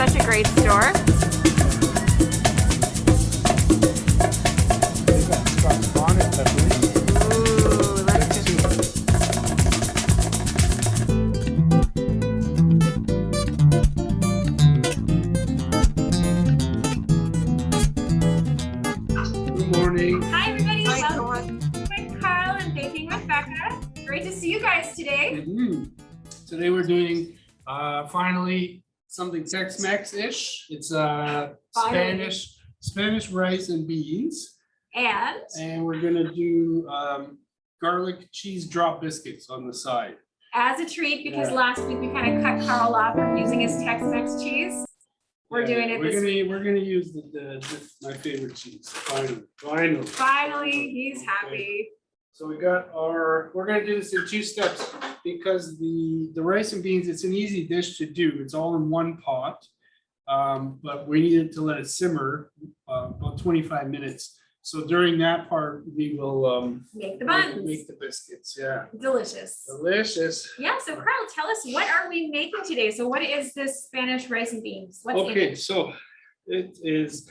such a great store. Ooh, let's just... Good morning. Hi everybody, Hi, welcome to Carl and Baking with Becca. Great to see you guys today. Today we're doing finally something Tex-Mex-ish. It's Spanish rice and beans, And we're gonna do garlic cheese drop biscuits on the side. as a treat, because Yeah. last week we kind of cut Carl off from using his Tex-Mex cheese, we're doing it this week. We're gonna use my favorite cheese. Finally. Finally, he's happy. So we're gonna do this in 2 steps because the rice and beans, it's an easy dish to do. It's all in one pot. But we needed to let it simmer about 25 minutes. So during that part, we will Make the buns. make the biscuits. Yeah. Delicious. Delicious. Yeah, so Carl, tell us, what are we making today? So what is this Spanish rice and beans? What's in Okay, it? so it is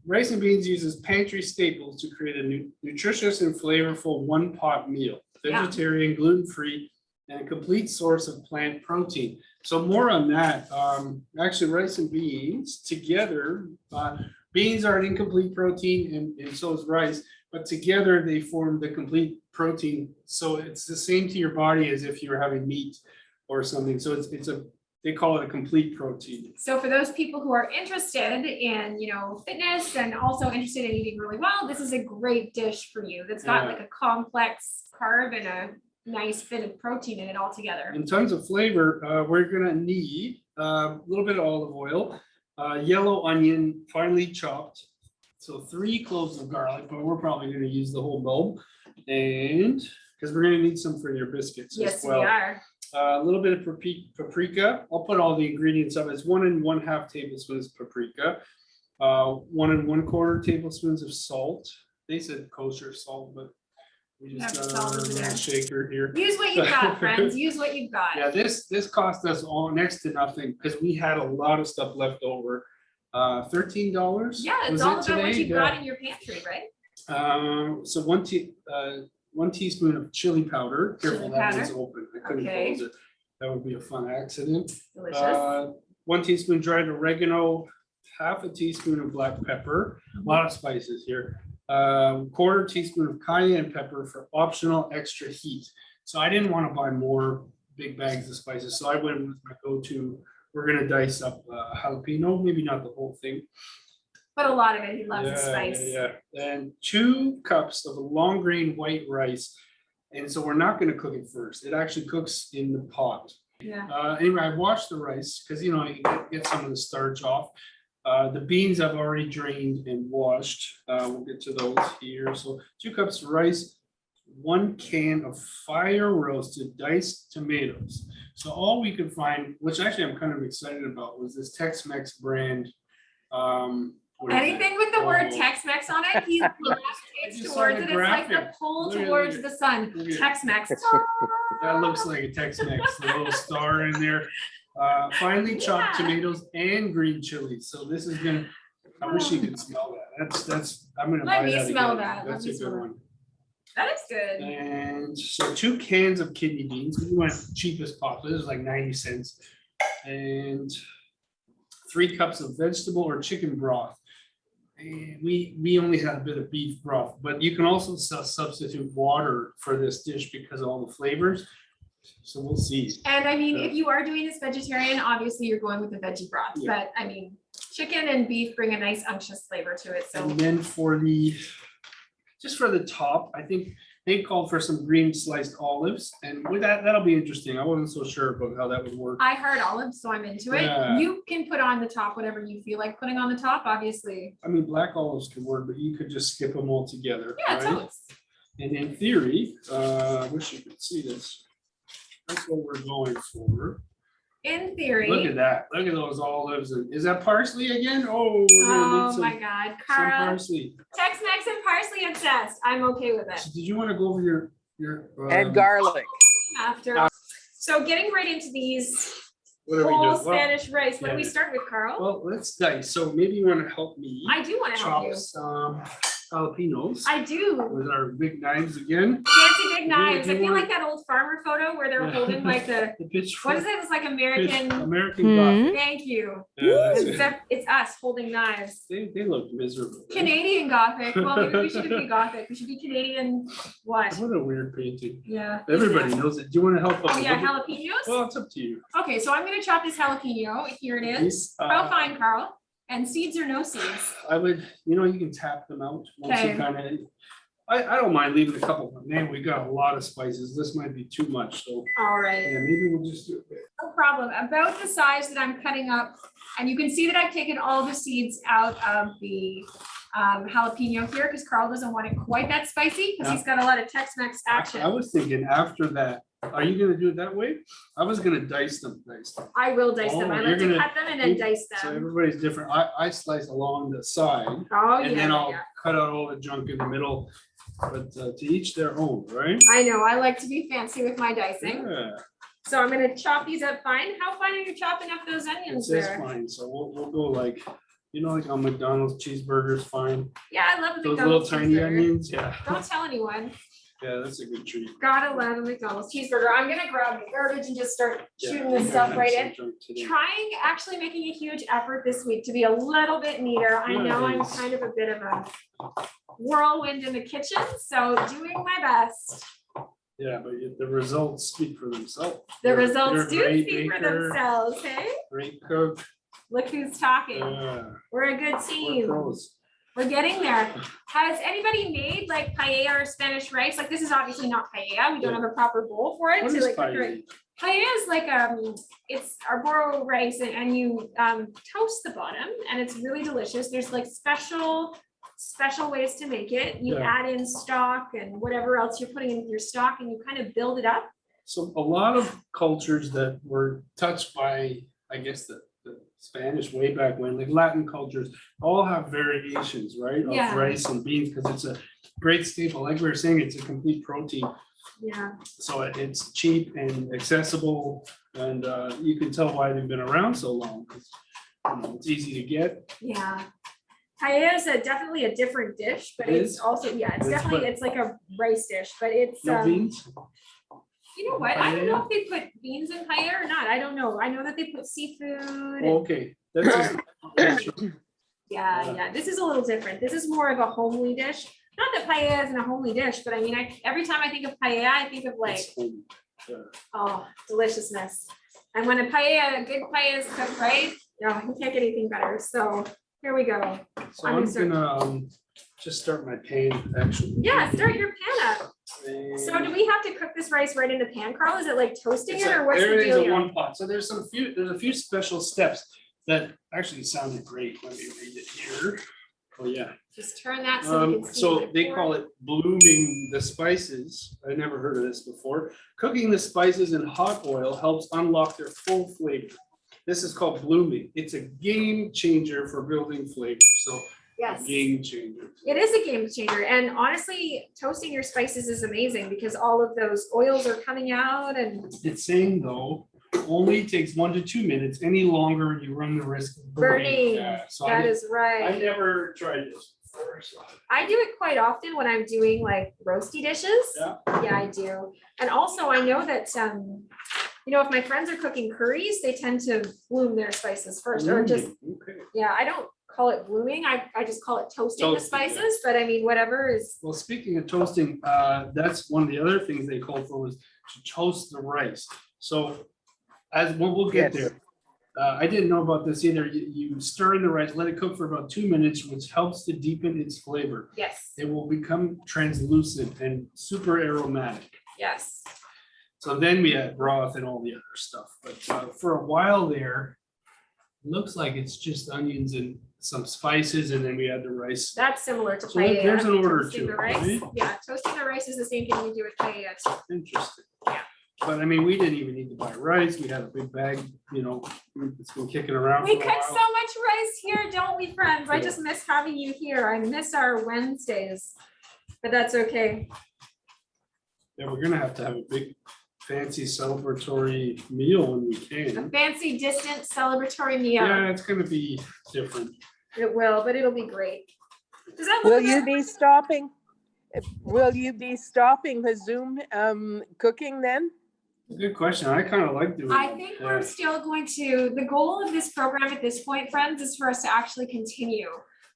rice and beans uses pantry staples to create a nutritious and flavorful one-pot meal. Yeah. Vegetarian, gluten-free, and a complete source of plant protein. So more on that. Actually, rice and beans together, beans are an incomplete protein, and so is rice, but together they form the complete protein. So it's the same to your body as if you're having meat or something. So they call it a complete protein. So for those people who are interested in, fitness and also interested in eating really well, this is a great dish for you. That's got Yeah. like a complex carb and a nice bit of protein in it all together. In terms of flavor, we're gonna need a little bit of olive oil, yellow onion finely chopped, so 3 cloves of garlic, but we're probably gonna use the whole bulb, and because we're gonna need some for your biscuits Yes, as well. we are. A little bit of paprika. I'll put all the ingredients up. It's 1 1/2 tablespoons paprika, 1 1/4 tablespoons of salt. They said kosher salt, but we just Have got salt our over there. little shaker here. Use what you've got, friends. Use what you've got. Yeah, this cost us all next to nothing because we had a lot of stuff left over. $13. Yeah, it's was all it about what today? you've got in your pantry, right? So 1 teaspoon of chili powder. Careful, Chili that powder. one's open. I couldn't Okay. close it. That would be a fun accident. Delicious. 1 teaspoon dried oregano, 1/2 teaspoon of black pepper. A lot of spices here. 1/4 teaspoon of cayenne pepper for optional extra heat. So I didn't want to buy more big bags of spices, so I went with my go-to. We're gonna dice up jalapeno, maybe not the whole thing. But a lot of it, he loves the spice. Yeah. And 2 cups of long grain white rice. And so we're not gonna cook it first. It actually cooks in the pot. Yeah. Anyway, I washed the rice because you get some of the starch off. The beans I've already drained and washed. We'll get to those here. So 2 cups of rice, 1 can of fire roasted diced tomatoes. So all we could find, which actually I'm kind of excited about, was this Tex-Mex brand. What is it? Anything with the word Oh. Tex-Mex on it, he gravitates just saw towards the it. It's like the graphic. pull Look at- towards look at- the sun. look at- Tex-Mex. That looks like a Tex-Mex, the little star in there. Finely chopped Yeah. tomatoes and green chilies. So this is gonna, I wish you could smell that. That's, I'm gonna Let buy me that smell again. that. Let That's me a smell good that. one. That is good. And so 2 cans of kidney beans. We went cheapest possible. This is like 90 cents. And 3 cups of vegetable or chicken broth. And we only had a bit of beef broth, but you can also substitute water for this dish because of all the flavors. So we'll see. And I mean, if you are doing this vegetarian, obviously you're going with the veggie broth, Yeah. but I mean, chicken and beef bring a nice unctuous flavor to it, so. And then for the top, I think they called for some green sliced olives, and with that'll be interesting. I wasn't so sure about how that would work. I heard olives, so I'm into it. Yeah. You can put on the top whatever you feel like putting on the top, obviously. I mean, black olives could work, but you could just skip them all together. Yeah, right? totes. And in theory, I wish you could see this. That's what we're going for. In theory. Look at that. Look at those olives. And is that parsley again? Oh, we're gonna Oh need my God, some Carl, parsley. Tex-Mex and parsley obsessed. I'm okay with it. So did you want to go over your And garlic. After, so getting right into these What are we whole doing? Well, Spanish rice. What do we yeah. start with, Carl? well, let's dice. So maybe you want to help me I do want to help chop you. some jalapenos I do. with our big knives again. Fancy big Do knives. I you feel want- like that old farmer photo where they're Yeah. holding like the, The pitch. what is it? It's like American. American Gothic. Thank you. Yeah, that's it. Except it's us holding knives. They look miserable. right? Canadian Gothic. Well, maybe we shouldn't be Gothic. We should be Canadian what? What a weird painting. Yeah. Everybody knows it. Do you want to help us? Oh yeah, look at- jalapenos. Well, it's up to you. Okay, so I'm gonna chop this jalapeno. Here it is. How fine, Carl? And seeds or no seeds? I would, you can tap them out. Once you Okay. kind of, I don't mind leaving a couple, but man, we got a lot of spices. This might be too much, so All right. yeah, maybe we'll just do it. No problem. About the size that I'm cutting up, and you can see that I've taken all the seeds out of the jalapeno here because Carl doesn't want it quite that spicy because he's got a lot of Tex-Mex I action. was thinking after that, are you gonna do it that way? I was gonna dice them. I will dice them. Oh, I you're like to gonna- cut them and then dice So them. everybody's different. I slice along the side Oh, and yeah, then I'll yeah. cut out all the junk in the middle. But to each their own, right? I know. I like to be fancy with my dicing. Yeah, So I'm gonna chop these up fine. How fine are you chopping up those it onions says there? fine. So we'll go like, like on McDonald's cheeseburgers, fine. Yeah, I love a Those little McDonald's tiny cheeseburger. onions, yeah. Don't tell anyone. Yeah, that's a good treat. Gotta love a McDonald's cheeseburger. I'm gonna grab the garbage and just start Yeah, shooting I this stuff had right some in. junk today. Trying, actually making a huge effort this week to be a little bit neater. I know I'm Nice. kind of a bit of a whirlwind in the kitchen, so doing my best. Yeah, but the results speak for themselves. The You're a results do great speak for baker, themselves, hey? Great cook. Look who's talking. We're a good We're team. pros. We're getting there. Has anybody made like paella or Spanish rice? Like this is obviously not paella. We don't Yeah. have a proper bowl for it. What to is like cook it. paella? Paella is like it's arboro rice and you toast the bottom and it's really delicious. There's like special ways to make it. You Yeah. add in stock and whatever else you're putting in with your stock and you kind of build it up. So a lot of cultures that were touched by, I guess, the Spanish way back when, like Latin cultures, all have variations, right? Yeah. Of rice and beans, because it's a great staple. Like we were saying, it's a complete protein. Yeah. So it's cheap and accessible, and you can tell why they've been around so long. 'Cause, it's easy to get. Yeah. Paella is definitely a different dish, but It it's is? also, yeah, it's It's definitely, what- it's like a rice dish, but it's, No beans? you know what? I don't know if they put beans in paella or not. I don't know. I know that they put seafood. Okay, that's just, Yeah. This is a little different. This is more of a homely dish. Not that paella isn't a homely dish, but I mean, every time I think of paella, I think of like, it's home. Yeah. oh, deliciousness. And when a good paella is cooked right, you can't get anything better. So here we go. So I'm I'm gonna gonna just start my pan, actually. Yeah, start your pan up. So do we have to cook this rice right in the pan, Carl? Is it like toasting it or what's the Everything's deal in here? one pot. So there's a few special steps that actually sounded great. Let me read it here. Oh, yeah. Just turn that so we can see. So my they pour. call it blooming the spices. I never heard of this before. Cooking the spices in hot oil helps unlock their full flavor. This is called blooming. It's a game changer for building flavor. So Yes. game changer. It is a game changer. And honestly, toasting your spices is amazing because all of those oils are coming out and It's saying though, only takes 1 to 2 minutes. Any longer, you run the risk of burning. Yeah, so That is I right. never tried this before. So. I do it quite often when I'm doing like roasty dishes. Yeah. Yeah, I do. And also I know that, if my friends are cooking curries, they tend to bloom their spices first or just, Okay. yeah, I don't call it blooming. I just call it toasting the Toasting, yeah. spices, but I mean, whatever is, Well, speaking of toasting, that's one of the other things they called for was to toast the rice. So we'll get Yes. there. I didn't know about this either. You stir in the rice, let it cook for about 2 minutes, which helps to deepen its flavor. yes, It will become translucent and super aromatic. yes. So then we add broth and all the other stuff. But for a while there, looks like it's just onions and some spices, and then we add the rice. That's similar to So paella. there's an order Toasting to the it, rice. right? Yeah, toasting the rice is the same thing we do with paella too. Interesting. Yeah. But I mean, we didn't even need to buy rice. We had a big bag, it's been kicking around We for a cook so while. much rice here, don't we, friends? I Yeah. just miss having you here. I miss our Wednesdays, but that's okay. Yeah, we're gonna have to have a big fancy celebratory meal when we A can. fancy distant celebratory meal. Yeah, it's gonna be different. It will, but it'll be great. Does that look Will good? you be stopping? Will you be stopping the Zoom cooking then? Good question. I kind of like doing I it. think Yeah. we're still going to, the goal of this program at this point, friends, is for us to actually continue.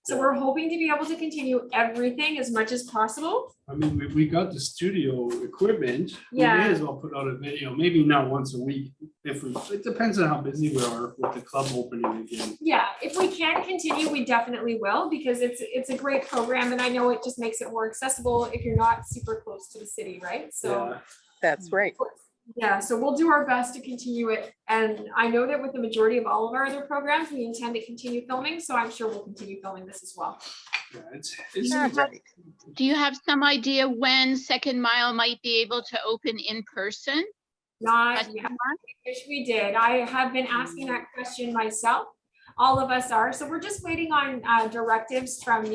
So Yeah. we're hoping to be able to continue everything as much as possible. I mean, we got the studio equipment. We Yeah. may as well put out a video, maybe not once a week. It depends on how busy we are with the club opening again. Yeah, if we can continue, we definitely will, because it's a great program, and I know it just makes it more accessible if you're not super close to the city, right? So. Yeah. That's right. Yeah, so we'll do our best to continue it, and I know that with the majority of all of our other programs, we intend to continue filming, so I'm sure we'll continue filming this as well. Yeah, it's All right. Do you have some idea when Second Mile might be able to open in person? Not Question yet. mark? I wish we did. I have been asking that question myself. All of us are, so we're just waiting on directives from,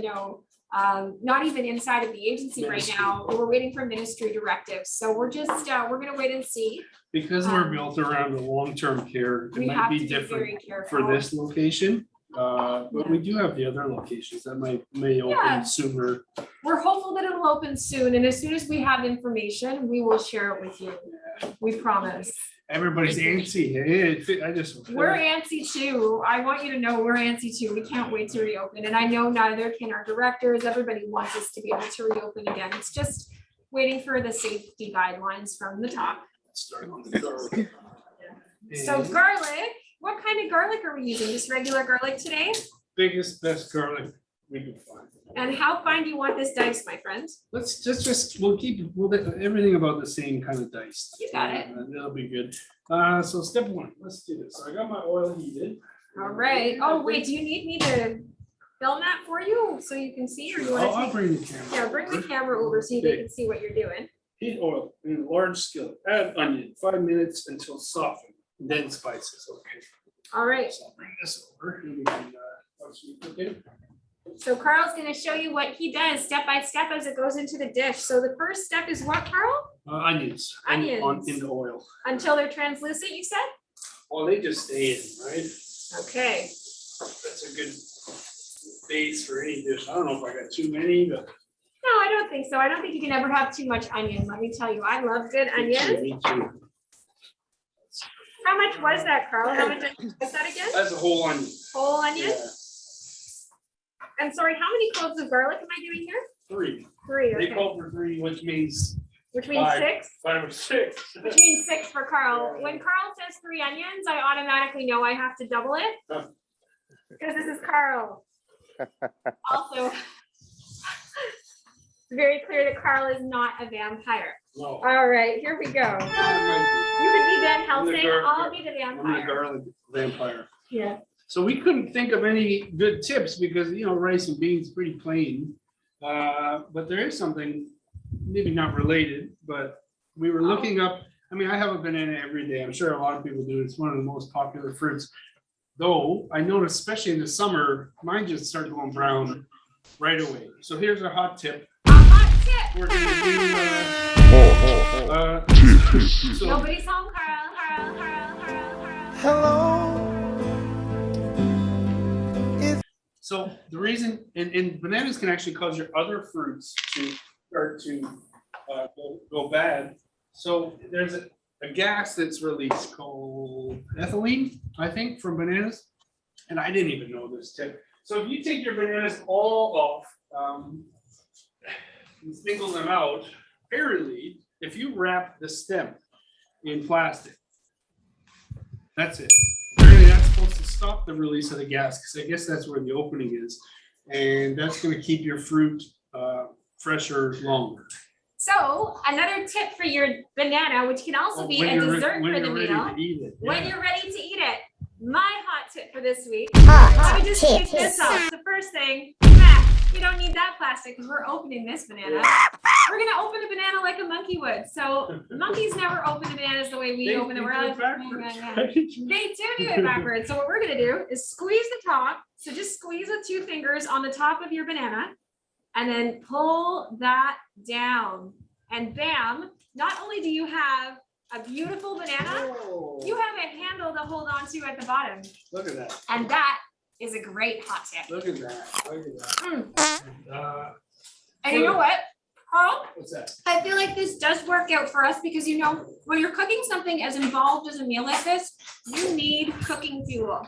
not even inside of the agency right Ministry. now. We're waiting for ministry directives, so we're just, we're gonna wait and see. because we're built around the long-term care, it We might have be to be different very careful. for this location. But we do have the other locations that may Yeah. open sooner. We're hopeful that it'll open soon, and as soon as we have information, we will share it with you. We promise. Everybody's antsy. I just. We're antsy too. I want you to know we're antsy too. We can't wait to reopen, and I know neither can our directors. Everybody wants us to be able to reopen again. It's just waiting for the safety guidelines from the top. Start on the garlic. So And garlic, what kind of garlic are we using? Just regular garlic today? biggest, best garlic we can find. And how fine do you want this diced, my friend? Let's we'll keep everything about the same kind of diced. You got it. That'll be good. So step one, let's do this. So I got my oil heated. All right. Oh, wait, do you need me to film that for you so you can see, or you I'll want to bring the camera. Yeah, bring the over. camera over so they Okay. can see what you're doing. Heat oil in a large skillet. Add onion, 5 minutes until softened. Then spices. Okay. All right. So I'll bring this over and we can watch me cook it. So Carl's gonna show you what he does step by step as it goes into the dish. So the first step is what, Carl? Onions. Onions. In the oil. Until they're translucent, you said? Well, they just stay in, right? Okay. That's a good base for any dish. I don't know if I got too many, but. No, I don't think so. I don't think you can ever have too much onion. Let me tell you, I love good Me too, onion. me too. How much was that, Carl? How much onion was that again? That's a whole onion. Whole onion? Yeah, I'm sorry, how many cloves of garlic am I doing here? 3. 3, They okay. call for 3, which means Which means 5. 6? 5 or 6. Which means 6 for Carl. When Carl says 3 onions, I automatically know I have to double it. Huh. Because this is Carl. Also, it's very clear that Carl is not a vampire. No. All right, here we go. You could be Van I'm the Helsing, I'll be the I'm the vampire. garlic vampire. Yeah. So we couldn't think of any good tips because, rice and beans pretty plain. But there is something, maybe not related, but we were looking up, I have a banana every day. I'm sure a lot of people do. It's one of the most popular fruits. Though I noticed, especially in the summer, mine just start going brown right away. So here's a hot tip. A hot tip. We're gonna do, so Nobody's home, Carl. So the reason, and bananas can actually cause your other fruits to start to go bad. So there's a gas that's released called ethylene, I think, from bananas. And I didn't even know this tip. So if you take your bananas all off and single them out, apparently, if you wrap the stem in plastic, that's it. Apparently that's supposed to stop the release of the gas, because I guess that's where the opening is. And that's gonna keep your fruit fresher longer. So another tip for your banana, which can also be When a you're re- dessert when for the you're ready meal. to eat it, When yeah. you're ready to eat it, my hot tip for this week. Hot Let me just tip. take this off. The first thing, we don't need that plastic because we're opening this banana. We're gonna open a banana like a monkey would. So monkeys never open the bananas the way we They open them. do We're it like, backwards, yeah. right? They do it backwards. So what we're gonna do is squeeze the top. So just squeeze with 2 fingers on the top of your banana and then pull that down. And bam, not only do you have a beautiful banana. Oh, You have a handle to hold on to at the bottom. look at that. And that is a great hot tip. Look at that. Look at that. Mm. And you know what, Carl? What's that? I feel like this does work out for us because you know, when you're cooking something as involved as a meal like this, you need cooking fuel.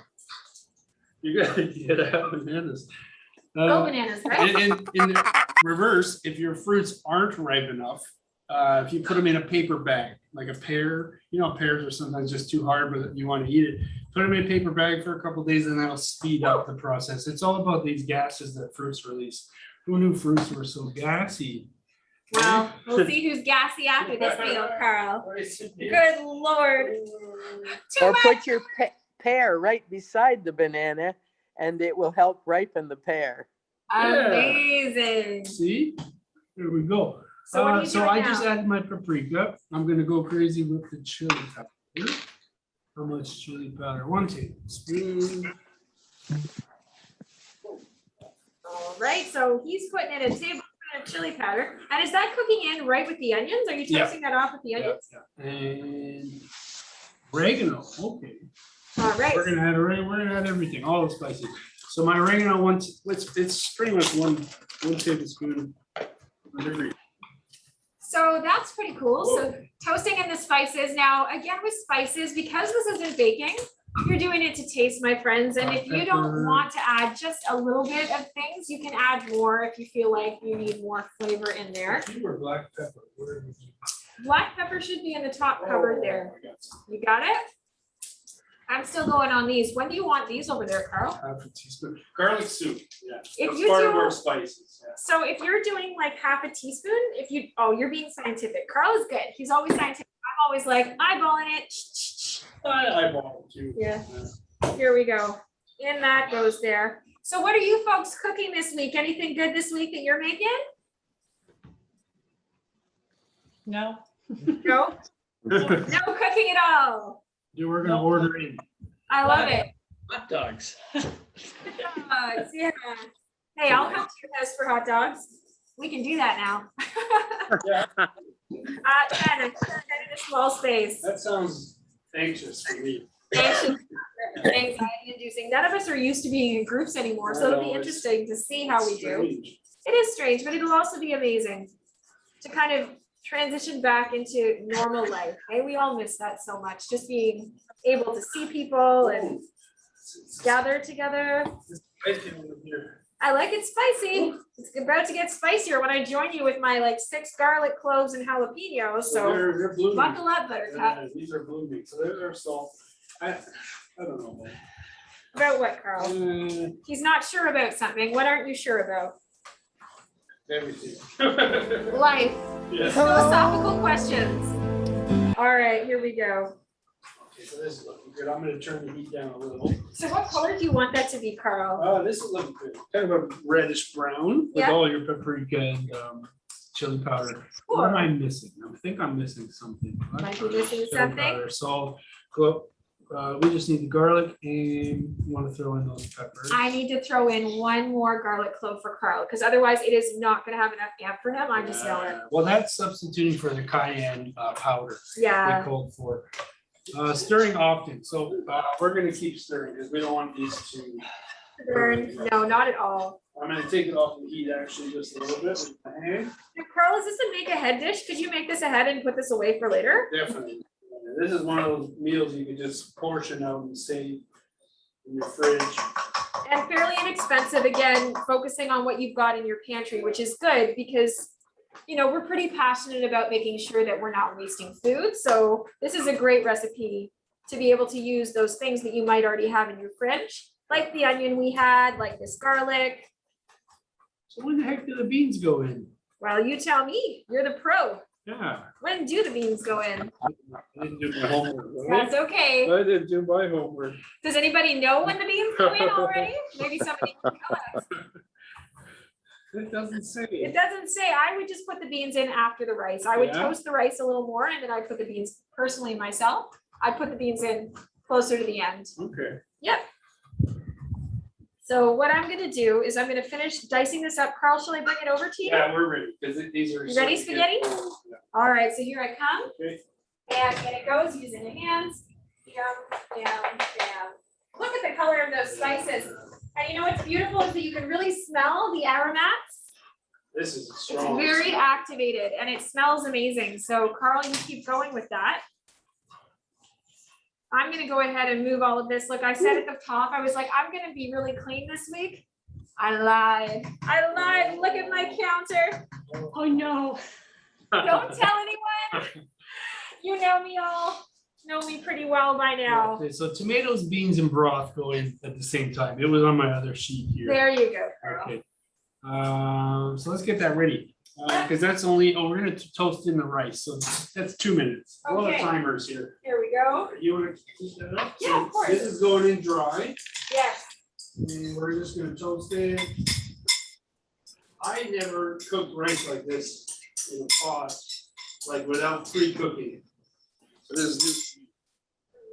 You gotta get out bananas. Go bananas, right? In the reverse, if your fruits aren't ripe enough, if you put them in a paper bag, like a pear, you know, pears are sometimes just too hard, but you want to eat it. Put them in a paper bag for a couple of days and that'll speed up the process. It's all about these gases that fruits release. Who knew fruits were so gassy? Well, we'll see who's gassy after this meal, Carl. Good Lord. Too Or much. put your pear right beside the banana and it will help ripen the pear. Amazing. See? There we go. So what are you doing I just now? added my paprika. I'm gonna go crazy with the chili powder. How much chili powder? 1 tablespoon. All right, so he's putting in a tablespoon of chili powder. And is that cooking in right with the onions? Are you Yeah. toasting that off with the Yeah, onions? yeah. And oregano, okay. All right. We're gonna add oregano, we're gonna add everything, all the spices. So my oregano, it's pretty much one tablespoon of every. So that's pretty cool. So toasting in the spices. Now, again, with spices, because this isn't baking, you're doing it to taste, my friends. And if you don't Pepper. want to add just a little bit of things, you can add more if you feel like you need more flavor in there. You were black pepper. Where did you- Black pepper should be in the top cupboard there. Oh, I got some. You got it? I'm still going on these. When do you want these over there, Carl? Half a teaspoon. Garlic soup, yeah. If That's you part of do- our spices, yeah. So if you're doing like half a teaspoon, you're being scientific. Carl is good. He's always scientific. I'm always like eyeballing it. I bought it too. Yeah. Here we go. In that goes there. So what are you folks cooking this week? Anything good this week that you're making? No. No? No cooking at all. Yeah, we're gonna order in. I love it. Hot dogs. Hot dogs, yeah. Hey, I'll come to your house for hot dogs. We can do that now. Yeah. 10 in a small space. That sounds anxious for me. Anxiety inducing. None of us are used to being in groups anymore, so it'll be interesting to see how we do. Strange. It is strange, but it'll also be amazing to kind of transition back into normal life. Hey, we all miss that so much, just being able to see people and gather together. I like it spicy. It's about to get spicier when I join you with my like 6 garlic cloves and jalapenos. So They're blooming. buckle up, Buttercup. Yeah, these are blooming, so there's our salt. I don't know. Man. About what, Carl? He's not sure about something. What aren't you sure about? Everything. Life. Yes. Philosophical questions. All right, here we go. Okay, so this is looking good. I'm gonna turn the heat down a little. So what color do you want that to be, Carl? This is looking good. Kind of a reddish brown with Yeah. all your paprika and chili powder. What am I missing? I think I'm missing something. Might be missing Chili something. powder, salt. We just need the garlic and you want to throw in those peppers. I need to throw in 1 more garlic clove for Carl, because otherwise it is not gonna have enough amp for him. I just know it. Well, that's substituting for the cayenne powder we Yeah. called for. Stirring often, so we're gonna keep stirring because we don't want these to. Burn. No, not at all. I'm gonna take it off the heat actually just a little bit with my hand. Now, Carl, is this a make ahead dish? Could you make this ahead and put this away for later? Definitely. This is one of those meals you can just portion out and save in your fridge. And fairly inexpensive, again, focusing on what you've got in your pantry, which is good because, you know, we're pretty passionate about making sure that we're not wasting food. So this is a great recipe to be able to use those things that you might already have in your fridge, like the onion we had, like this garlic. So when the heck do the beans go in? Well, you tell me, you're the pro. Yeah. When do the beans go in? I didn't do my homework. right? That's okay. I didn't do my homework. Does anybody know when the beans go in already? Maybe somebody can tell us. It doesn't say. It doesn't say. I would just put the beans in after the rice. I would Yeah? toast the rice a little more and then I'd put the beans, personally myself, I'd put the beans in closer to the end. Okay. Yep. So what I'm gonna do is I'm gonna finish dicing this up. Carl, shall I bring it over to you? Yeah, we're ready because these are. You ready, so spaghetti? good. Yeah. All right, so here I come. Okay. And in it goes using the hands. Yum, yum, yum. Look at the color of those spices. And you know what's beautiful is that you can really smell the aromats. This is It's strong. very activated and it smells amazing. So Carl, you keep going with that. I'm gonna go ahead and move all of this. Look, I said at the top, I was like, I'm gonna be really clean this week. I lied. Look at my counter. Oh, no. Don't tell anyone. You know me all. Know me pretty well by now. Okay, so tomatoes, beans, and broth go in at the same time. It was on my other sheet here. There you go, Carl. Okay. So let's get that ready. Because that's only, we're gonna toast in the rice, so that's 2 minutes. A lot of Okay. timers here. Here we go. You wanna keep that up? Yeah, of So course. This is going in dry, Yes. and we're just gonna toast it. I never cooked rice like this in a pot, like without pre-cooking it. So this is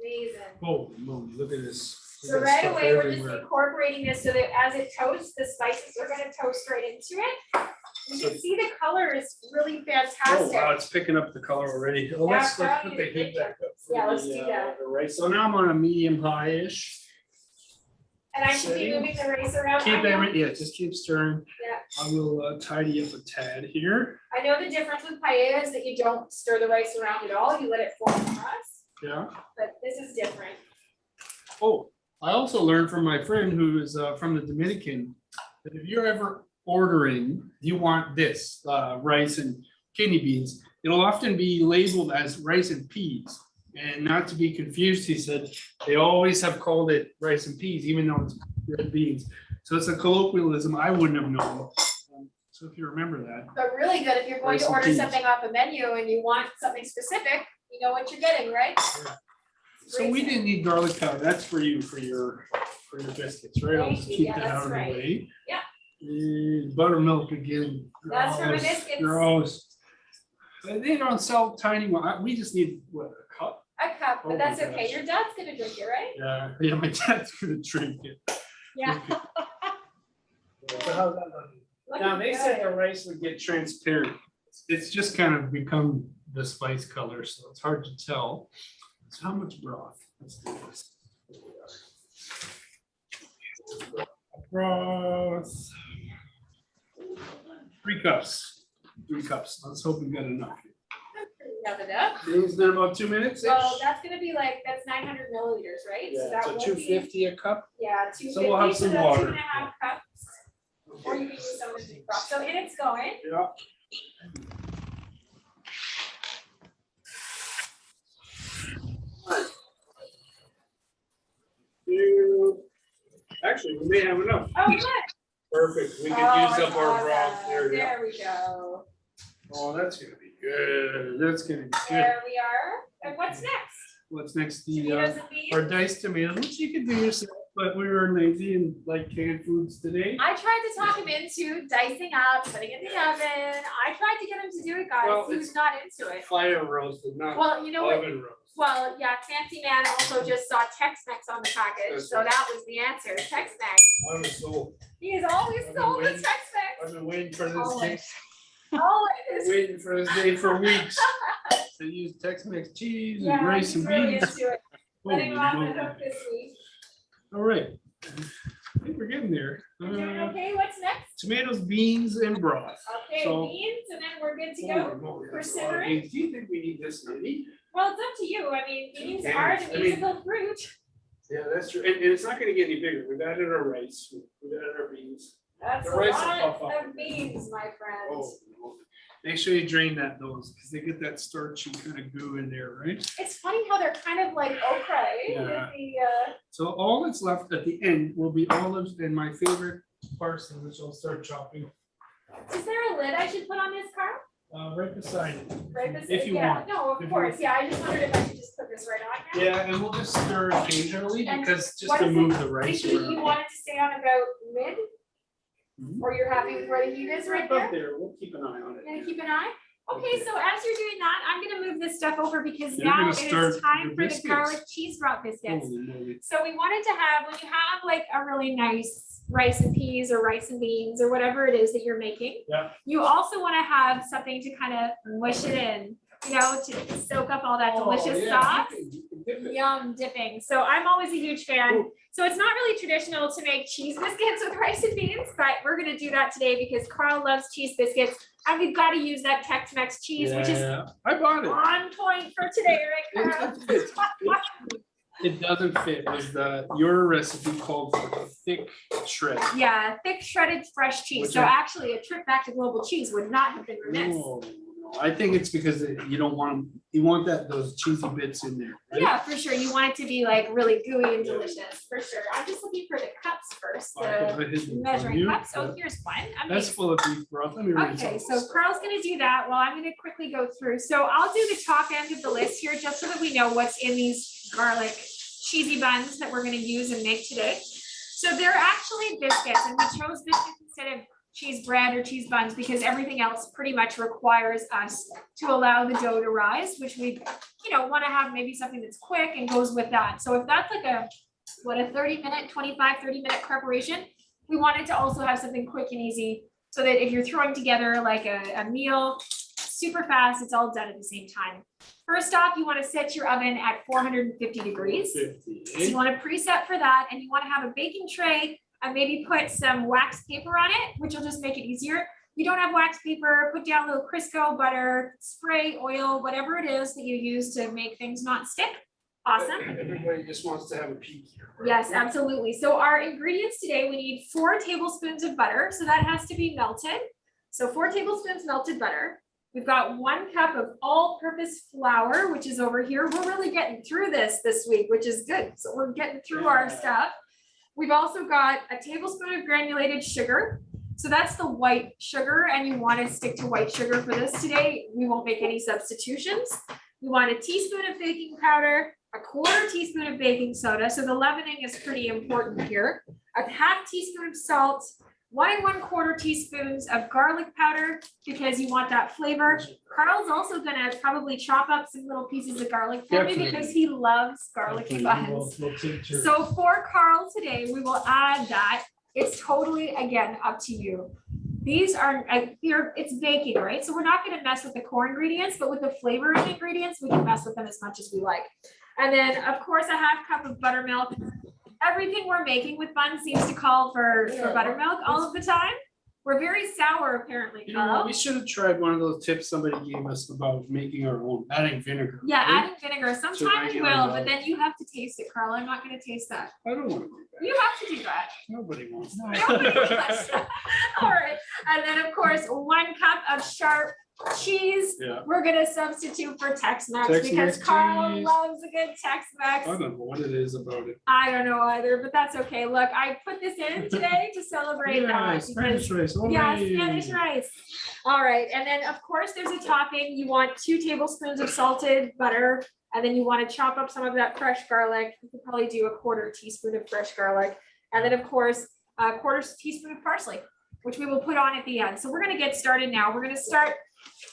Amazing. new. Holy moly, look at this. We So got right stuff away, we're just everywhere. incorporating this so that as it toasts, the spices are gonna toast right into it. You can see the color is really Oh, wow, fantastic. it's picking up the color already. Oh, Yeah, let's put probably the the heat back up. for Yeah, let's the, do that. the rice. So now I'm on a medium high-ish. And I should be moving the rice around. Keep I know- every, yeah, just keep stirring. Yeah. I will tidy up a tad here. I know the difference with paella is that you don't stir the rice around at all, you let it form the crust, Yeah. but this is different. Oh, I also learned from my friend who is from the Dominican, that if you're ever ordering, you want this, rice and kidney beans, it'll often be labeled as rice and peas. And not to be confused, he said, they always have called it rice and peas, even though it's red beans. So it's a colloquialism I wouldn't have known. So if you remember that. But really good, if you're going Rice to and order peas. something off a menu and you want something specific, you know what you're getting, right? So we didn't need garlic powder. That's for you, for your biscuits, right? I'll just Thank you. keep Yeah, that out that's of the right. way. Yeah. Buttermilk again. That's for my Gross, biscuits. Gross. They don't sell tiny one. We just need, what, a cup? A cup, Oh but that's my okay, gosh. your dad's gonna drink it, right? Yeah, my dad's gonna drink it. Yeah. So how's that looking? Now, they said the rice would get transparent. It's just kind of become the spice color, so it's hard to tell. So how much broth? Let's do this. Broth. 3 cups. 3 cups. Let's hope we got enough. Have enough. It's done about 2 minutes. Well, that's gonna be like, that's 900 milliliters, right? So Yeah, that so won't be- 250 a cup. Yeah, 250, So we'll have so some that's water. 2.5 cups. Or you can use some of the broth. So in it's going. Yeah. Actually, we may have enough. Oh, good. Perfect. We Oh, can use up our awesome. broth. There we go. There we go. Oh, that's gonna be good. That's gonna be good. There we are. And what's next? What's next? Tomatoes and beans? Our diced tomatoes, which you can do yourself, but we were lazy and like canned foods today. I tried to talk him into dicing up, putting it in the oven. I tried to get him to do it, guys. Well, He was it's- not into it. Fire roasted, not Well, you know what? oven roasted. Well, yeah, Fancy Man also just saw Tex-Mex on the package, That's so right. that was the answer, Tex-Mex. I was so, He is always I've been sold the waiting- Tex-Mex. I've been waiting for this day. Always. Been Always. waiting for this day for weeks. To use Tex-Mex cheese and Yeah, rice he's and really beans. into it. Letting him off the Holy hook this week. All right. I think we're getting there. You doing okay? What's next? Tomatoes, beans, and broth. Okay, So- beans, and then we're good to Holy go. moly, For that's a lot of simmering? beans. Do you think we need this many? Well, it's up to you. I mean, beans Yeah, are the I mean- musical fruit. Yeah, that's true. And it's not gonna get any bigger. We've added our rice, we've added our beans. That's The a rice will lot puff up. of beans, my friend. Oh, make sure you drain those, because they get that starchy kind of goo in there, right? It's funny how they're kind of like okra, eh? Yeah. With the, So all that's left at the end will be olives and my favorite parsley, which I'll start chopping is there a lid I should put on this, Carl? right beside it. Right beside, If you yeah, want. no, If of you course, yeah, I just wondered if I should just put this right on now. Yeah, and we'll just stir occasionally, And because just what to is it? move the rice Vicky, you around. want it to stay on about mid? Mhm. Or you're happy with where the heat is right Up there? there, we'll keep an eye on You're gonna it. keep an eye? Okay, so as you're doing that, I'm gonna move this stuff over because You're now gonna it start is time your for the biscuits. garlic cheese brought biscuits. Holy moly. So we wanted to have, when you have like a really nice rice and peas or rice and beans or whatever it is that you're making. Yeah. You also wanna have something to kind of mush it in. you know, to soak up all that Oh, delicious yeah, sauce. you can dip it. Yum, dipping. So I'm always a huge fan. So it's not really traditional to make cheese biscuits with rice and beans, but we're gonna do that today because Carl loves cheese biscuits. And we've got to use that Tex-Mex cheese, which is Yeah, I bought it. on point for today, right, Carl? It doesn't fit. It was your recipe called for thick shred. Yeah, thick shredded fresh cheese. Which So I- actually a trip back to global cheese would not have been remiss. No, I think it's because you don't want, you want those cheesy bits in there, right? Yeah, for sure. You want it to be like really gooey and delicious, for sure. I'm just looking for the cups first, I can the put his in front of measuring you. cups. Oh, here's one. That's Amazing. full of beef broth. Let me read Okay, some. so Carl's gonna do that while I'm gonna quickly go through. So I'll do the top end of the list here, just so that we know what's in these garlic cheesy buns that we're gonna use and make today. So they're actually biscuits, and we chose biscuits instead of cheese bread or cheese buns because everything else pretty much requires us to allow the dough to rise, which we, you know, want to have maybe something that's quick and goes with that. So if that's like a 30-minute, 30-minute preparation, we wanted to also have something quick and easy so that if you're throwing together like a meal super fast, it's all done at the same time. First off, you want to set your oven at 450 degrees. 50, So you want to preset for that, and you want to have a baking tray and maybe put some wax paper on it, which will just make it easier. If you don't have wax paper, put down a little Crisco, butter, spray, oil, whatever it is that you use to make things not stick. Awesome. Everybody just wants to have a peek here. right? Yes, absolutely. So our ingredients today, we need 4 tablespoons of butter. So that has to be melted. So 4 tablespoons melted butter. We've got 1 cup of all-purpose flour, which is over here. We're really getting through this week, which is good. So we're getting through our stuff. We've also got a tablespoon of granulated sugar. So that's the white sugar, and you want to stick to white sugar for this today. We won't make any substitutions. We want a teaspoon of baking powder, a 1/4 teaspoon of baking soda. So the leavening is pretty important here. A 1/2 teaspoon of salt, 1 1/4 teaspoons of garlic powder because you want that flavor. Carl's also gonna probably chop up some little pieces of garlic for me Definitely. because he loves garlicky buns. So for Carl today, we will add that. It's totally, again, up to you. These are, it's baking, right? So we're not gonna mess with the core ingredients, but with the flavoring ingredients, we can mess with them as much as we like. And then, of course, a 1/2 cup of buttermilk. Everything we're making with buns seems to call for buttermilk all of the time. We're very sour, apparently, You know, Carl. we should have tried one of those tips somebody gave us about making our own, adding vinegar. Yeah, right? adding vinegar. Sometime we regular will, milk. but then you have to taste it, Carl. I'm not gonna taste that. I don't want to do that. You have to do that. Nobody wants Nobody that. does. All right, and then of course, 1 cup of sharp cheese. Yeah, We're gonna substitute for Tex-Mex Tex-Mex because Carl cheese. loves a good I Tex-Mex. don't know what it is about it. I don't know either, but that's okay. Look, I put this in today to celebrate Yeah, that. Spanish rice. Yeah, hooray. Spanish rice. All right, and then of course, there's a topping. You want 2 tablespoons of salted butter, and then you want to chop up some of that fresh garlic. You could probably do a 1/4 teaspoon of fresh garlic, and then of course, a 1/4 teaspoon of parsley, which we will put on at the end. So we're gonna get started now. We're gonna start.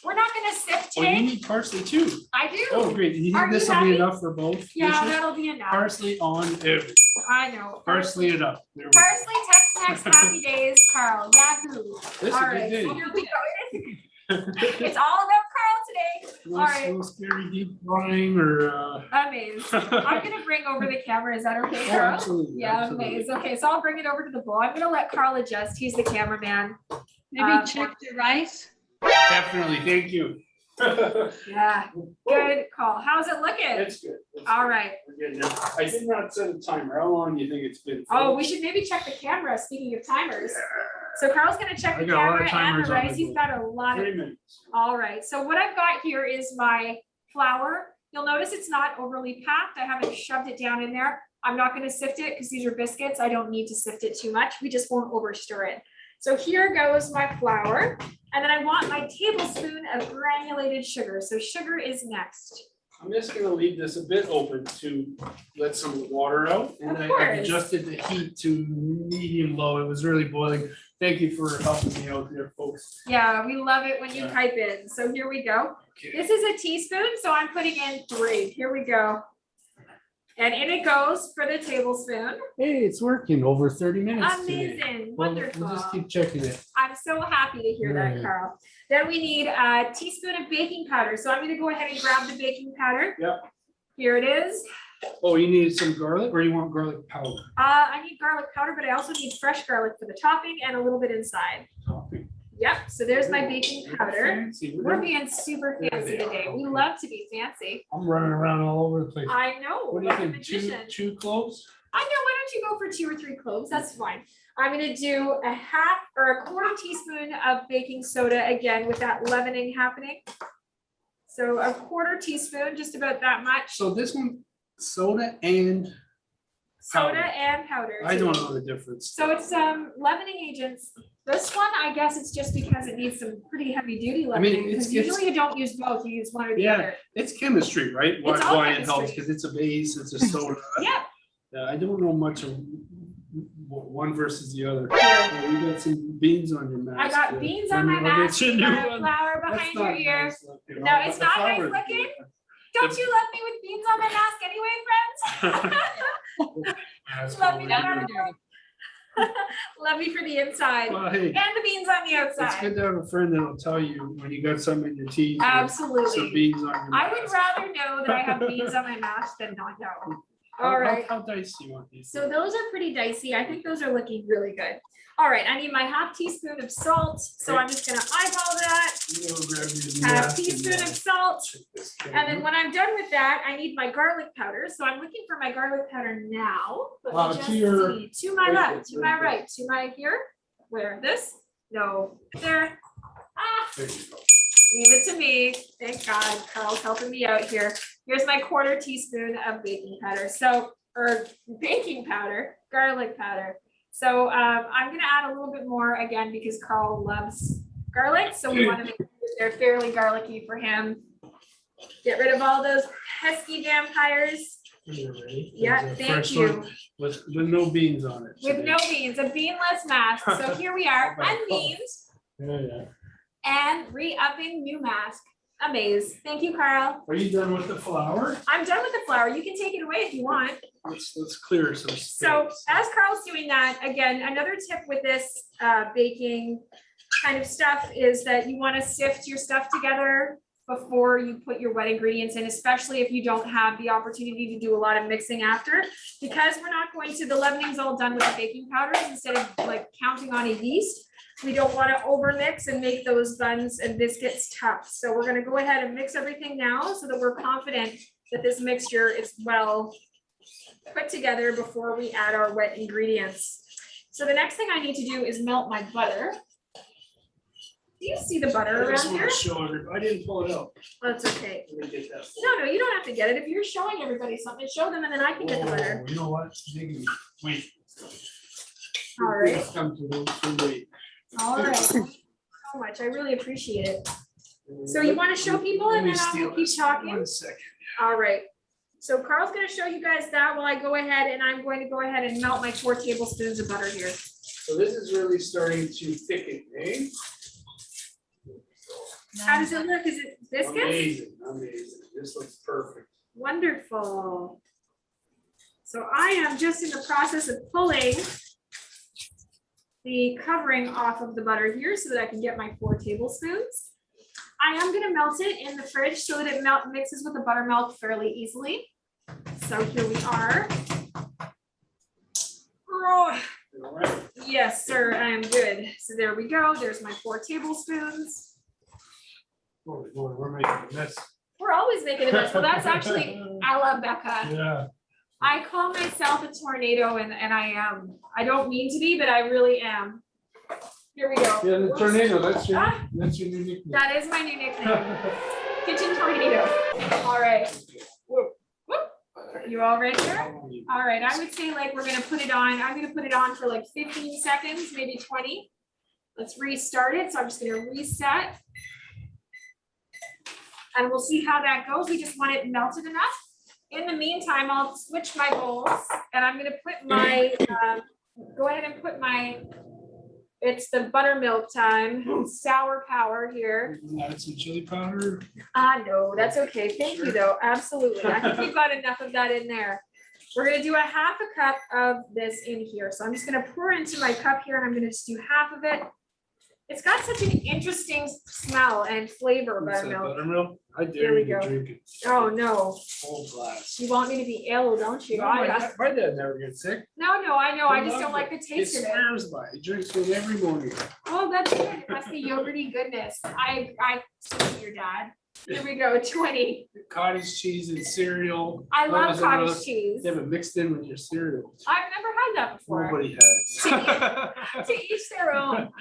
We're not gonna sift Oh, you today. need parsley too. I do. Oh, great. You Are think you this will be happy? enough for both Yeah, dishes? that'll be enough. Parsley on everything. I know. Parsley it up. There we go. Parsley, Tex-Mex, happy days, Carl. Yahoo. This is All a right, good so day. here we go. It's all about Carl today. Little- all right. little scary deep frying or, Amaze. I'm gonna bring over the camera. Is that okay, oh, Carl? absolutely. Yeah, absolutely. Amaze. Okay, so I'll bring it over to the bowl. I'm gonna let Carl adjust. He's the cameraman. Maybe check the rice. Definitely, thank you. Yeah, good call. How's it looking? It's good. It's All good. right. We're getting there. I did not set a timer. How long do you think it's been? Oh, we should maybe check the camera, speaking of timers. So Carl's gonna check I the got a lot of camera and timers the on rice. my He's board. got a lot of 3 minutes. All right, so what I've got here is my flour. You'll notice it's not overly packed. I haven't shoved it down in there. I'm not gonna sift it because these are biscuits. I don't need to sift it too much. We just won't overstir it. So here goes my flour. And then I want my tablespoon of granulated sugar. So sugar is next. I'm just gonna leave this a bit open to let some of the water out. And Of I've course. adjusted the heat to medium low. It was really boiling. Thank you for helping me out there, folks. Yeah, we love it when you Yeah. pipe in. So here we go. Okay. This is a teaspoon, so I'm putting in 3. Here we go. And in it goes for the tablespoon. Hey, it's working over 30 minutes today. Amazing, Well, wonderful. We'll just keep checking it. I'm so happy to hear that, Yeah. Carl. Then we need a teaspoon of baking powder. So I'm gonna go ahead and grab the baking powder. Yep. Here it is. Oh, you need some garlic or you want garlic powder? I need garlic powder, but I also need fresh garlic for the topping and a little bit inside. Topping. Yep, so there's my baking powder. Fancy. We're being super There fancy they are. today. We love to be fancy. I'm running around all over the place. I know. What do you like a think? magician. Two cloves? I know, why don't you go for 2 or 3 cloves? That's fine. I'm gonna do a half or a quarter teaspoon of baking soda again with that leavening happening. So a quarter teaspoon, just about that much. So this one, soda and Soda powder. and powder. I too. don't know the difference. So it's leavening agents. This one, I guess it's just because it needs some pretty heavy duty I mean, leavening. it's- Because usually you don't use both, you use one or the Yeah. other. It's chemistry, right? It's all Why it helps, chemistry. because it's a base, it's a soda. Yep. Yeah, I don't know much of one versus the other. Yeah. Oh, you got some beans on your mask. I got yeah. beans on my I'll mask. get you a You new got a one. flower That's behind not your ear. nice looking. No, Oh, it's but the not nice flower's looking. good. Don't you love me with beans on my mask anyway, friends? That's Love me what no we're matter doing. what. Love me for the inside Well, hey, and the beans on the it's outside. good to have a friend that'll tell you when you got some in your teeth. or Some Absolutely. beans on your I would mask. rather know that I have beans on my mask than not know. All How- right. How dicey you want these? So those are pretty dicey. I think those are looking really good. All right, I need my half teaspoon of salt. So I'm just gonna eyeball that. You go grab your Half mask and, teaspoon of salt. check this And then down. when I'm done with that, I need my garlic powder. So I'm looking for my garlic powder now. Let me To just your- see. To my right left, to there, my right right, to my here. Where, this? No, there. Ah, There you go. leave it to me. Thank God, Carl's helping me out here. Here's my quarter teaspoon of baking powder. So, or baking powder, garlic powder. So I'm gonna add a little bit more again because Carl loves garlic. So we wanna make sure they're fairly garlicky for him. Get rid of all those pesky vampires When you're ready. Yeah, There's a thank fresh you. one With no beans on it. with no beans, a beanless mask. So here we are, unbeaned Yeah. and re-upping new mask. Amaze. Thank you, Carl. Are you done with the flour? I'm done with the flour. You can take it away if you want. Let's clear some space. So as Carl's doing that, again, another tip with this baking kind of stuff is that you want to sift your stuff together before you put your wet ingredients in, especially if you don't have the opportunity to do a lot of mixing after. Because we're not going to, the leavening's all done with the baking powders instead of like counting on a yeast. We don't want to overmix and make those buns and biscuits tough. So we're going to go ahead and mix everything now so that we're confident that this mixture is well put together before we add our wet ingredients. So the next thing I need to do is melt my butter. Do you see the butter I just around want here? to show everybody. I didn't pull it out. That's okay. Let me get that. No, you don't have to get it. If you're showing everybody something, show them and then I can get the butter. Oh, you know what? Diggity. Wait. All right. Come to those too late. All right. Thank you so much. I really appreciate it. So you want to show people and Let me then I steal will keep this. talking? 1 second. All right. So Carl's going to show you guys that while I go ahead and I'm going to go ahead and melt my 4 tablespoons of butter here. So this is really starting to thicken, eh? How does it look? Is it biscuits? Amazing, amazing. This looks perfect. Wonderful. So I am just in the process of pulling the covering off of the butter here so that I can get my 4 tablespoons. I am going to melt it in the fridge so that it mixes with the buttermilk fairly easily. So here we are. Oh, You all right? yes, sir, I am good. So there we go. There's my 4 tablespoons. Oh, boy, we're making a mess. We're always making a mess. Well, that's actually a la Becca. Yeah. I call myself a tornado and I am. I don't mean to be, but I really am. Here we go. Yeah, the Whoops. tornado, that's your Ah. new nickname. That is my new nickname, kitchen tornado. All right. Whoop, whoop. You all ready here? All right, I would say like we're gonna put it on, I'm gonna put it on for like 15 seconds, maybe 20. Let's restart it. So I'm just gonna reset. And we'll see how that goes. We just want it melted enough. In the meantime, I'll switch my bowls and I'm gonna put my, go ahead and put my, it's the buttermilk time, sour power here. Add some chili powder. No, that's okay. Thank you though. Absolutely. I think we've got enough of that in there. We're gonna do a half a cup of this in here. So I'm just gonna pour into my cup here and I'm gonna just do half of it. It's got such an interesting smell and flavor, What's that, buttermilk. buttermilk? I Here dare we you to go. drink it. Oh, no. Whole glass. You want me to be ill, don't you? No, I- my dad never gets sick. No, I know. I He just don't loves like the it. taste of He it. swears by it. He drinks it every morning. Oh, that's good. It must be yogurty goodness. I see your dad. Here we go, 20. Cottage cheese and cereal. I love Those are cottage those- cheese. They have it mixed in with your cereal. I've never had that before. Nobody has. To each their own.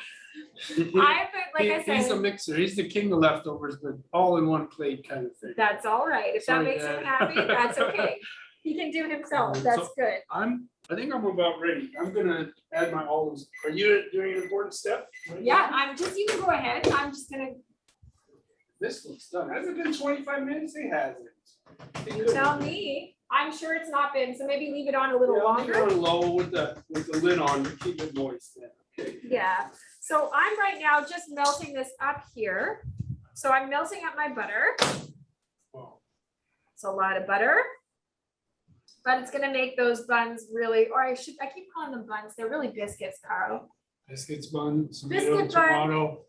I but like I He's a said, mixer. He's the king of leftovers, but all in one plate kind of thing. that's all right. If that Sorry, makes him Dad. happy, that's okay. He can do himself. That's So- good. I think I'm about ready. I'm gonna add my olives. Are you doing an important step? Yeah, you can go ahead. I'm just gonna, This looks done. Has it been 25 minutes? It hasn't. you tell me. I'm sure it's not been, so maybe leave it on a little longer. Go low with the lid on to keep it moist. Then. Okay. Yeah, so I'm right now just melting this up here. So I'm melting up my butter. Wow. It's a lot of butter. But it's gonna make those buns really, or I keep calling them buns. They're really biscuits, Carl. Biscuits bun, tomato, Biscuit bun. tomato.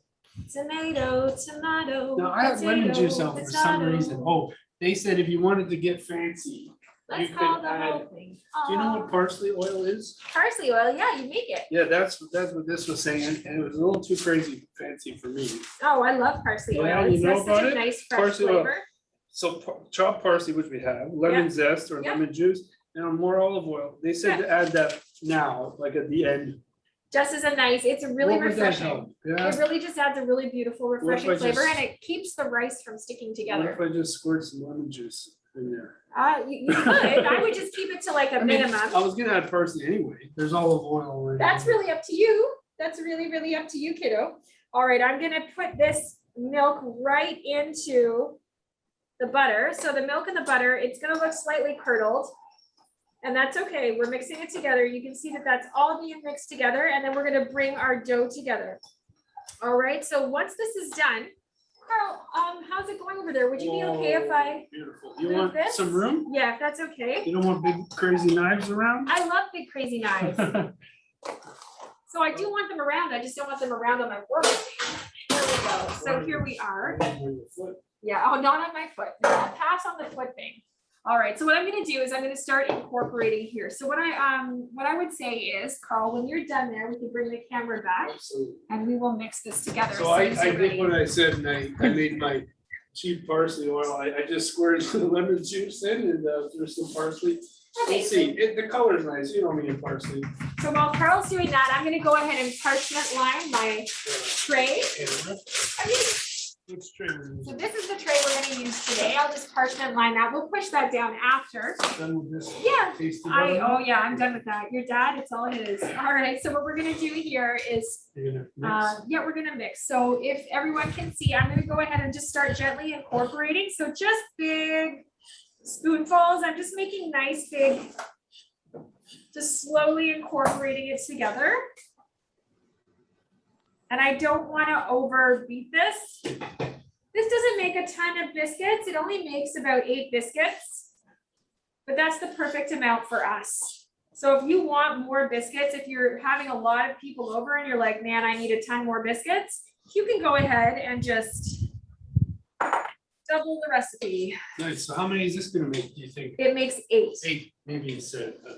Tomato. Now I have lemon potato, juice out for some potato. reason. Oh, they said if you wanted to get fancy, Let's you call could the add. whole thing. Do you know what parsley oil is? Parsley oil, yeah, you make it. Yeah, that's what this was saying, and it was a little too crazy fancy for me. Oh, I love parsley oil. Yeah, you It's know got about such a it? nice fresh Parsley oil. flavor. So chopped parsley, which we have, lemon zest or Yeah. lemon juice, and more olive oil. They said to add that now, like at the end. Just as a nice, it's really What would that refreshing. help? It Yeah, really just adds a really beautiful, refreshing I flavor just- and it keeps the rice from sticking what together. if I just squirt some lemon juice in there? You could, I would just keep it to like a I mean, minimum. I was gonna add parsley anyway. There's olive oil already. That's really up to you. That's really up to you, kiddo. All right, I'm gonna put this milk right into the butter. So the milk and the butter, it's gonna look slightly curdled. And that's okay. We're mixing it together. You can see that that's all being mixed together. And then we're gonna bring our dough together. All right, so once this is done, Carl, how's it going over there? Would you be okay if I, Beautiful. You move want this? some room? yeah, if that's okay? You don't want big crazy knives around? I love big crazy knives. So I do want them around. I just don't want them around on my work. There we go. So here we are. Yeah, oh, not on my foot. No, I'll pass on the foot thing. All right, so what I'm gonna do is I'm gonna start incorporating here. So what I would say is, Carl, when you're done there, we can bring the camera back Absolutely. and we will mix this together. So I as soon as you're did ready. what I said, and I made my cheap parsley oil. I just squirted the lemon juice in and there's some parsley. We'll see. The color's nice. You don't need parsley. So while Carl's doing that, I'm gonna go ahead and parchment line my tray. I mean, Which tray we're so using? this is the tray we're gonna use today. I'll just parchment line that. We'll push that down after. Done with this Yeah, tasty oh butter? yeah, I'm done with that. Your dad, it's all his. All right, so what we're gonna do here is, You're gonna mix? yeah, we're gonna mix. So if everyone can see, I'm gonna go ahead and just start gently incorporating. So just big spoonfuls. I'm just making nice big, just slowly incorporating it together. And I don't wanna overbeat this. This doesn't make a ton of biscuits. It only makes about 8 biscuits. But that's the perfect amount for us. So if you want more biscuits, if you're having a lot of people over and you're like, man, I need a ton more biscuits, you can go ahead and just double the recipe. Nice. So how many is this gonna make, do you think? It makes 8. 8, maybe you said. Yeah,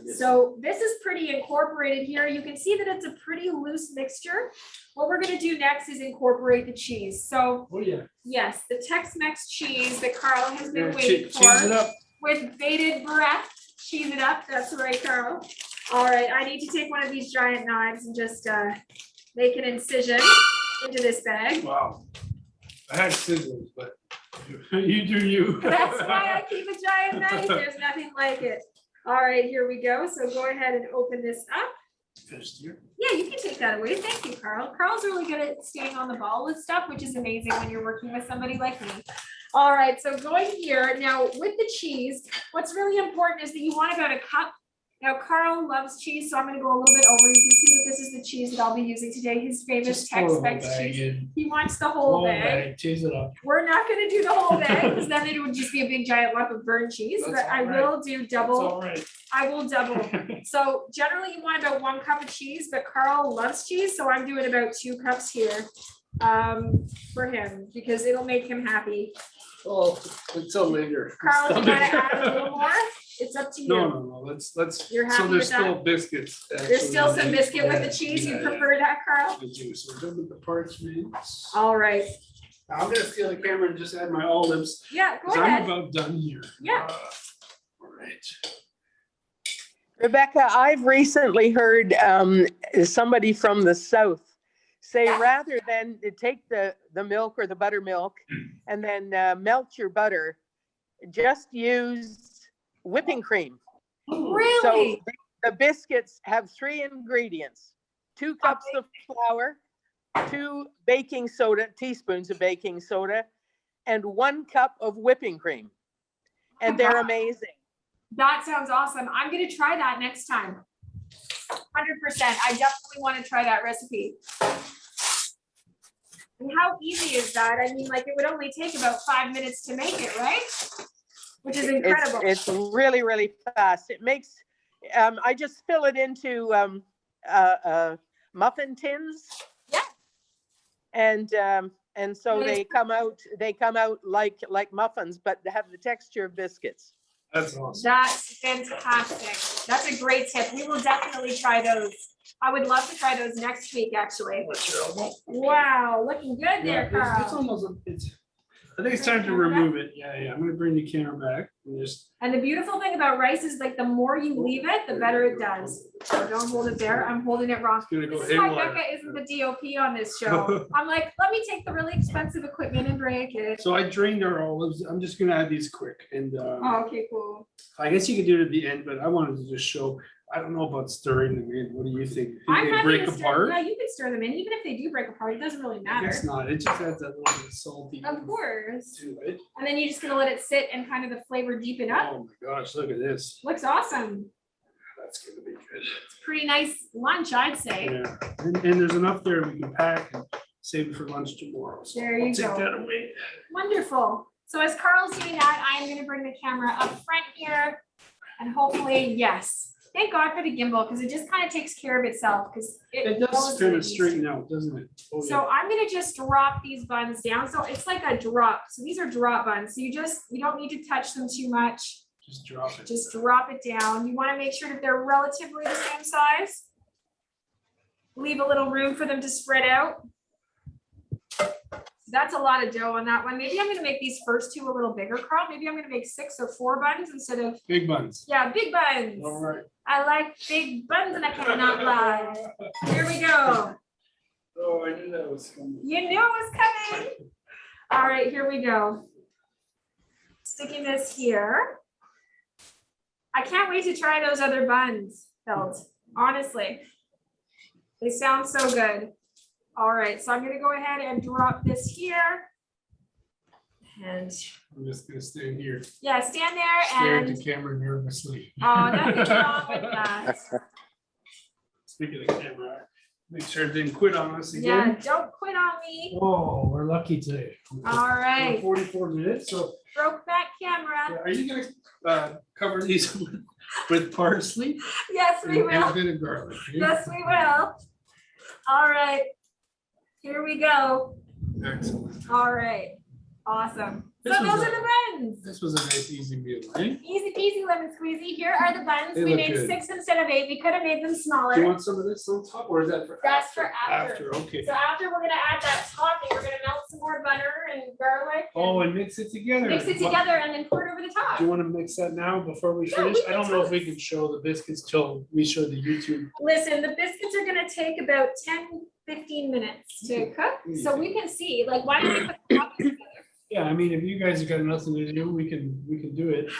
I guess. So this is pretty incorporated here. You can see that it's a pretty loose mixture. What we're gonna do next is incorporate the cheese. So Oh, yeah. yes, the Tex-Mex cheese that Carl has been Yeah, waiting cheese it for up. with bated breath. Cheese it up. That's right, Carl. All right, I need to take one of these giant knives and just make an incision into this bag. Wow. I had scissors, but you do you. That's why I keep a giant knife. There's nothing like it. All right, here we go. So go ahead and open this up. Finished here. Yeah, you can take that away. Thank you, Carl. Carl's really good at staying on the ball with stuff, which is amazing when you're working with somebody like me. All right, so going here now with the cheese, what's really important is that you want about a cup Now Carl loves cheese, so I'm gonna go a little bit over. You can see that this is the cheese that I'll be using today, his favorite Just throw the whole Tex-Mex bag cheese. in. He wants the whole bag. Cheese it up. We're not gonna do the whole bag, because then it would just be a big giant lump of burnt cheese, That's but I all right. will do That's double. all right. I will double. So generally you want about 1 cup of cheese, but Carl loves cheese, so I'm doing about 2 cups here for him, because it'll make him happy. Oh, until later. Carl, you Stomach. wanna add a little more? It's up to you. No, let's, You're so happy there's with that? still biscuits. There's still some biscuit with the Yeah, cheese. You yeah, prefer that, Carl? I do, so we're done with the parchments. All right. I'm gonna steal the camera and just add my olives, Yeah, go because I'm ahead. about done here. Yeah. All right. Rebecca, I've recently heard somebody from the south say rather than to take the milk or the buttermilk and then melt your butter, just use whipping cream. So Really? the biscuits have 3 ingredients: 2 cups of flour, 2 baking soda, teaspoons of baking soda, and 1 cup of whipping cream. And they're amazing. That sounds awesome. I'm gonna try that next time. 100%. I definitely want to try that recipe. And how easy is that? I mean, like, it would only take about 5 minutes to make it, right? Which is incredible. It's really, really fast. It makes, I just fill it into muffin tins. Yeah. And so Nice. they come out like muffins, but they have the texture of biscuits. That's awesome. That's fantastic. That's a great tip. We will definitely try those. I would love to try those next week, actually. What's your elbow? Wow, looking good there, Yeah, it's Carl. almost, I think it's time to remove it. Yeah, I'm gonna bring the camera back and just. And the beautiful thing about rice is, like, the more you leave it, the better it does. So don't hold it there. I'm holding it wrong. It's gonna go This is why haywire. Becca isn't the DOP on this show. I'm like, let me take the really expensive equipment and break it. So I drained our olives. I'm just gonna add these quick and Oh, okay, cool. I guess you could do it at the end, but I wanted to just show, I don't know about stirring them in. What do you think? I'm Think they happy break to stir, apart? yeah, you can stir them in, even if they do break apart, it doesn't really I matter. guess not. It just adds that little bit of salty Of course. to it. And then you're just gonna let it sit and kind of the flavor deepen up. Oh my gosh, look at this. Looks awesome. That's gonna be good. It's a pretty nice lunch, I'd say. Yeah, and there's enough there we can pack and save it for lunch tomorrow. So There you I'll take go. that away. Wonderful. So as Carl's doing that, I am gonna bring the camera up front here. And hopefully, yes. Thank God for the gimbal, because it just kind of takes care of itself, because It knows does what kind it of needs to. straighten out, doesn't it? Oh, yeah. So I'm gonna just drop these buns down. So it's like a drop. So these are drop buns. So you don't need to touch them too much. Just drop it. Just drop it down. You want to make sure that they're relatively the same size. Leave a little room for them to spread out. That's a lot of dough on that one. Maybe I'm gonna make these first 2 a little bigger, Carl. Maybe I'm gonna make 6 or 4 buns instead of, Big buns. yeah, big buns. All right. I like big buns and I cannot lie. Here we go. Oh, I knew that was coming. You knew it was coming. All right, here we go. Sticking this here. I can't wait to try those other buns, Felt, honestly. They sound so good. All right, so I'm gonna go ahead and drop this here. And I'm just gonna stand here, yeah, stand there stare at and, the camera nervously. oh, nothing wrong with that. Speaking of camera, make sure it didn't quit on us Yeah, again. don't quit on me. Oh, we're lucky today. All right, 44 minutes, so broke that camera. are you gonna cover these with parsley? Yes, we And a will. bit of garlic? Yes, we will. All right, here we go. Excellent. All right, awesome. So This was those a- are the buns. This was a nice easy meal, eh? Easy peasy lemon squeezy. Here are the buns. They We look made good. 6 instead of 8. We could have made them Do you smaller. want some of this on top, or is that for? That's for after. Okay. So after we're gonna add that topping, we're gonna melt some more butter and garlic. Oh, and and mix it together. mix it What- together and then pour it over the top. Do you want to mix that now before we Yeah, finish? we I don't can know if we toast. can show the biscuits till we show the YouTube. Listen, the biscuits are gonna take about 10-15 minutes to cook, so we can see, like, why don't we put the toppings together? Yeah, I mean, if you guys have got nothing to do, we can do it.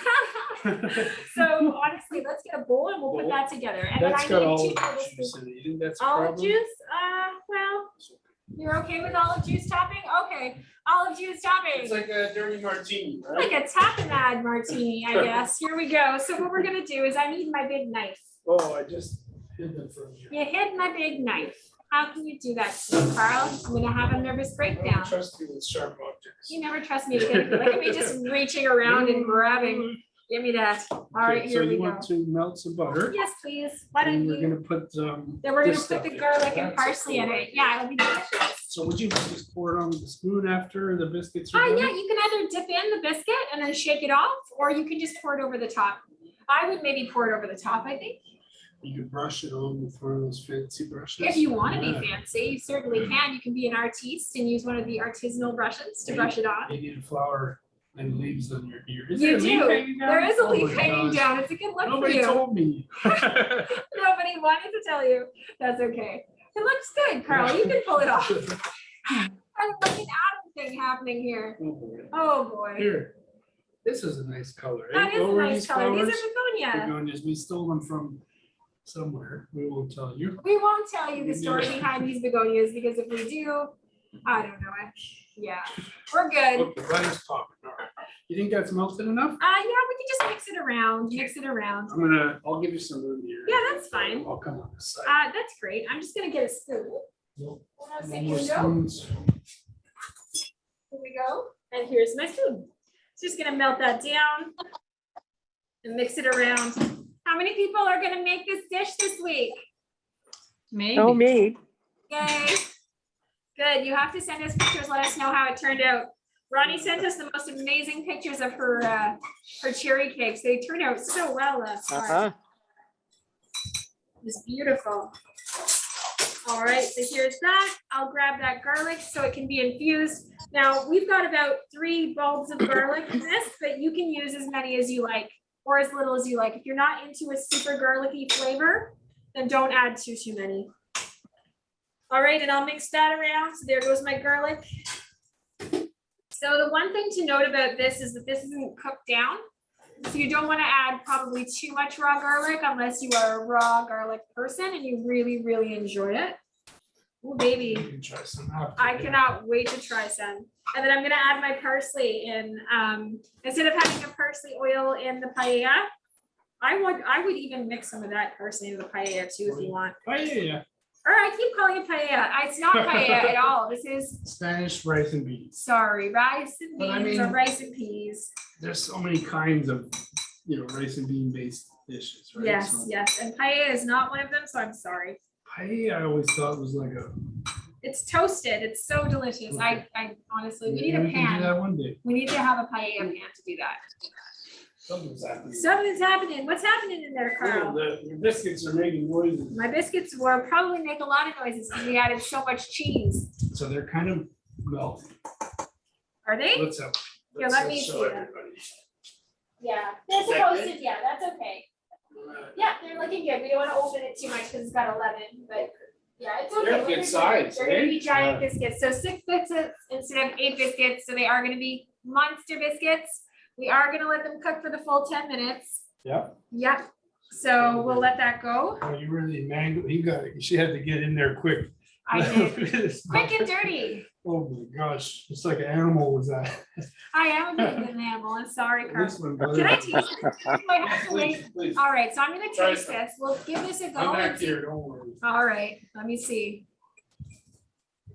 So honestly, let's get a bowl and we'll put Bowl. that together. And then That's I got need all 2 the tablespoons. juice in it. You think that's a Olive problem? juice, well, You're okay with olive juice topping? Okay, olive juice topping. It's like a dirty martini, Like right? a tapenade martini, I guess. Here we go. So what we're gonna do is I need my big knife. Oh, I just hid them from you. You hid my big knife. How can you do that to me, Carl? I'm gonna have a nervous I breakdown. don't trust you with sharp objects. You never trust me to get it. Look at me just reaching around and grabbing. Give me that. All right, Okay, here so we you go. want to melt some butter? Yes, please. Why don't And we're you? gonna put, Then we're gonna this put stuff the in. garlic and That's a parsley in cool it. idea. Yeah, it'll be delicious. So would you just pour it on with the spoon after the biscuits are Oh, done? yeah, you can either dip in the biscuit and then shake it off, or you can just pour it over the top. I would maybe pour it over the top, I think. You could brush it on with one of those fancy brushes. If you want to be Yeah. fancy, you certainly can. You can be an artiste and use one of the artisanal brushes to brush it on. You need flour and leaves on your ear. Is You there a leaf do. hanging down? There is a Oh leaf my hanging gosh. down. It's a good look for Nobody you. told me. Nobody wanted to tell you. That's okay. It looks good, Carl. You can pull it off. I'm like an Adam thing happening here. Oh, boy. Oh, boy. Here, this is a nice color. That is a What were nice these color. These flowers? are begonia. Begonias. We stole them from somewhere. We won't tell you. We won't tell you the story behind these begonias because if we do, I don't know it. Yeah, we're good. Okay, butter's popping. All right. You think that's melted enough? Yeah, we can just mix it around, mix it around. I'll give you some room here. Yeah, that's fine. I'll come on this side. That's great. I'm just gonna get a spoon. Nope. Hold on a No second, more here we go. spoons. Here we go. And here's my spoon. Just gonna melt that down and mix it around. How many people are gonna make this dish this week? Maybe. Oh, me. Yay. Good. You have to send us pictures. Let us know how it turned out. Ronnie sent us the most amazing pictures of her cherry cakes. They turned out so well last time. Uh-huh. It's beautiful. All right, so here's that. I'll grab that garlic so it can be infused. Now, we've got about 3 bulbs of garlic in this, but you can use as many as you like or as little as you like. If you're not into a super garlicky flavor, then don't add too many. All right, and I'll mix that around. So there goes my garlic. So the one thing to note about this is that this isn't cooked down. So you don't want to add probably too much raw garlic unless you are a raw garlic person and you really, really enjoy it. Oh, You baby, can try some after. I cannot wait to try some. And then I'm gonna add my parsley in. Instead of having a parsley oil in the paella, I would even mix some of that parsley into the paella too if you want. Oh, yeah. Or I keep calling it paella. It's not paella at all. This is, Spanish rice and beans. sorry, rice and But I beans or mean- rice and peas. There's so many kinds of, rice and bean based dishes, right? Yes, So yes, and paella is not one of them, so I'm sorry. paella, I always thought was like a. It's toasted. It's so delicious. I honestly, we need a We can do pan. that one day. We need to have a paella pan to do that. Something's happening. Something's happening. What's happening in there, Oh, Carl? the biscuits are making noises. My biscuits will probably make a lot of noises because we added so much cheese. So they're kind of melting. Are they? Let's have. Here, let me show see them. everybody. Yeah, they're Is that supposed to, yeah, that's okay. Yeah, they're looking good. We don't want to open it too much because it's got 11, but yeah, it's okay. They're We're good gonna- size, They're gonna eh? be giant biscuits. So 6 biscuits instead of 8 biscuits. So they are gonna be monster biscuits. We are gonna let them cook for the full 10 minutes. Yeah. Yep. So we'll let that go. Oh, you really mangled, she had to get in there quick. I did. Quick and dirty. Oh my gosh, it's like an animal was that. I am a bit of an animal. I'm sorry, Carl. This one. Can I taste it? Do I have to wait? Please, please. All right, so I'm gonna Try taste some. this. We'll give this a go. I'm and back see- here, don't worry. All right, let me see.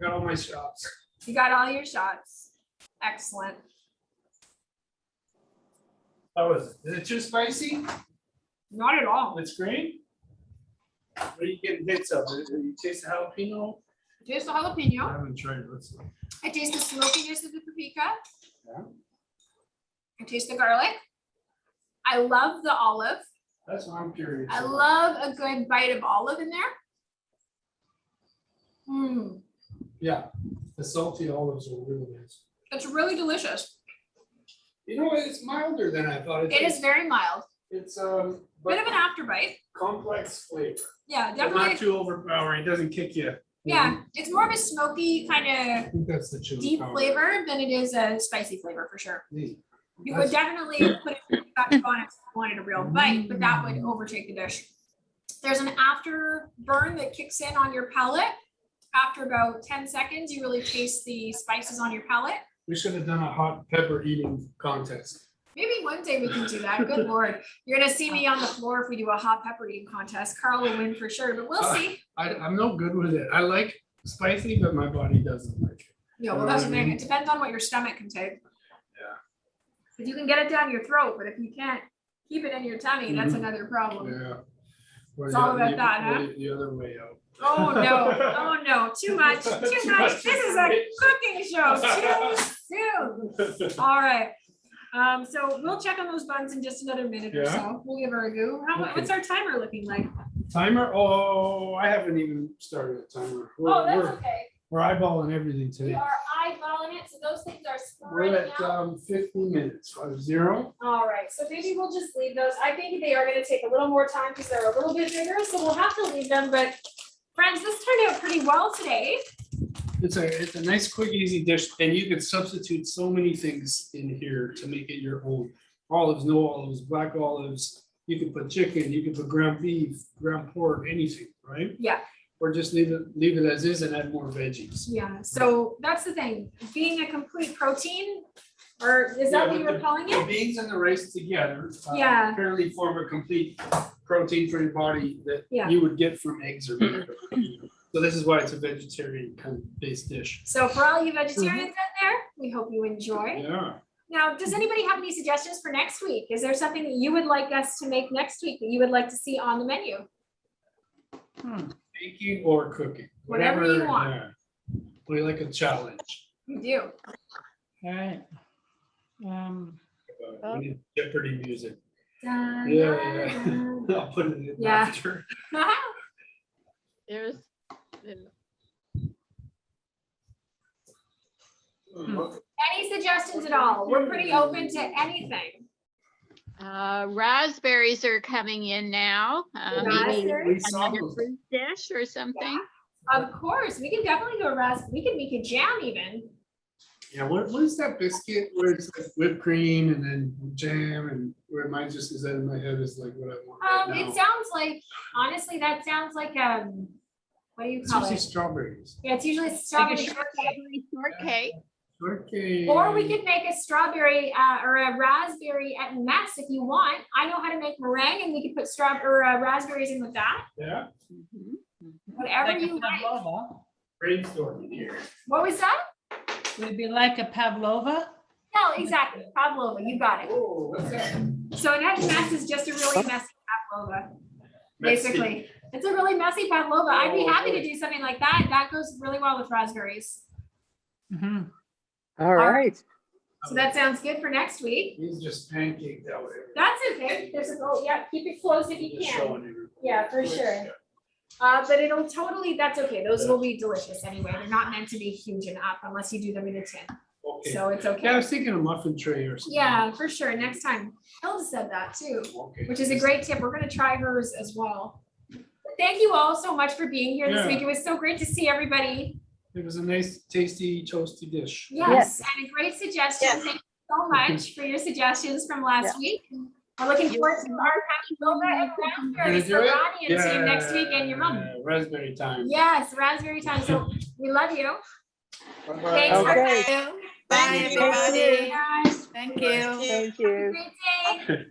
Got all my shots. You got all your shots. Excellent. How was it? Is it too spicy? Not at all. It's great. What are you getting hits of? You taste the jalapeno? Taste the I jalapeno. haven't tried it. Let's see. I taste the smokiness of the paprika. Yeah. I taste the garlic. I love the olive. That's what I'm curious. I about. love a good bite of olive in there. Mmm, Yeah, the salty olives are really nice. it's really delicious. You know, it's milder than I thought. It is very mild. It's Bit of but an afterbite. complex flavor. Yeah, But definitely. not too overpowering. It doesn't kick you. Yeah, it's more of a smoky kind I think that's the chili. of deep powder. flavor than it is a spicy flavor for sure. Neat. You would definitely put it back on if you wanted a real bite, but that would overtake the dish. There's an afterburn that kicks in on your palate after about 10 seconds, you really taste the spices on your palate. We should have done a hot pepper eating contest. Maybe one day we can do that. Good Lord. You're gonna see me on the floor if we do a hot pepper eating contest. Carl will win for sure, but we'll see. I'm no good with it. I like spicy, but my body doesn't like it. Yeah, well, that's the thing. It depends on what your stomach can take. Yeah. If you can get it down your throat, but if you can't keep it in your tummy, that's another problem. Yeah. Or It's all about the- that, huh? The other way out. Oh, no. Oh, no. Too much. Too much. This is a cooking show. Too soon. All right. So we'll check on those buns in just another minute or Yeah. so. We'll give her a go. What's our timer looking like? Timer? Oh, I haven't even started a timer. Oh, that's okay. We're eyeballing everything We today. are eyeballing it, so those things are We're spreading at out. 15 minutes, 5-0. All right, so maybe we'll just leave those. I think they are gonna take a little more time because they're a little bit bigger, so we'll have to leave them, but friends, this turned out pretty well today. It's a nice, quick, easy dish, and you can substitute so many things in here to make it your own. Olives, no olives, black olives. You can put chicken, you can put ground beef, ground pork, anything, right? Yeah. Or just leave it as is and add more veggies. Yeah, so that's the thing, being a complete protein, or is that what you were calling The it? beans and the rice together. Yeah. Apparently form a complete protein for your body that Yeah. you would get from eggs or meat. So this is why it's a vegetarian kind of based dish. So for all you vegetarians out there, we hope you enjoy. Yeah. Now, does anybody have any suggestions for next week? Is there something that you would like us to make next week that you would like to see on the menu? Baking or cooking. Whatever you want. Yeah. We like a challenge. You do. All right. We need Jeopardy music. Dun, Yeah, dun, yeah. I'll put it in Yeah. after. dun. There's, Any suggestions at all? We're pretty open to anything. raspberries are coming in now. Maybe Raspberries? We saw another those. fruit dish or something. Of course, we can definitely do a we can make a jam even. Yeah, what is that biscuit where it's like whipped cream and then jam and where mine just is that in my head is like what I want right It now. sounds like, honestly, that sounds like, what do you It's call usually it? strawberries. Yeah, it's usually strawberry shortcake. Strawberry shortcake. Okay. Or we could make a strawberry or a raspberry at mess if you want. I know how to make meringue and we could put raspberries in with that. Yeah, Mhm, mhm. Whatever Like a you like. pavlova. brainstorming here. What was that? Would it be like a pavlova? No, exactly. Pavlova, you got it. Oh, what's that? So an egg mess is just a really messy pavlova, basically. It's a really messy pavlova. I'd be happy to do something like that. That goes really well with raspberries. Mhm. All right. So that sounds good for next week. He's just pancaked out everything. That's okay. There's a, oh, yeah, keep it closed if you Just can. showing you. Yeah, for sure. But it'll totally, that's okay. Those will be delicious anyway. They're not meant to be huge and up unless you do them in a tin. Okay. So it's Yeah, I okay. was thinking a muffin tray or something. Yeah, for sure. Next time. Hilda said that too, Okay. which is a great tip. We're gonna try hers as well. Thank you all so much for being here this Yeah. week. It was so great to see everybody. It was a nice, tasty, toasty dish. Yes, and a great suggestion. Thank you so much for your suggestions from last week. We're looking forward to our pavlova and raspberries do for it? Ronnie and team next week and your mom. Yeah, raspberry time. Yes, raspberry time. So we love you. Bye-bye. Thanks for Okay. coming. Bye, everybody. Guys, Thank you. Thank have a you. great day.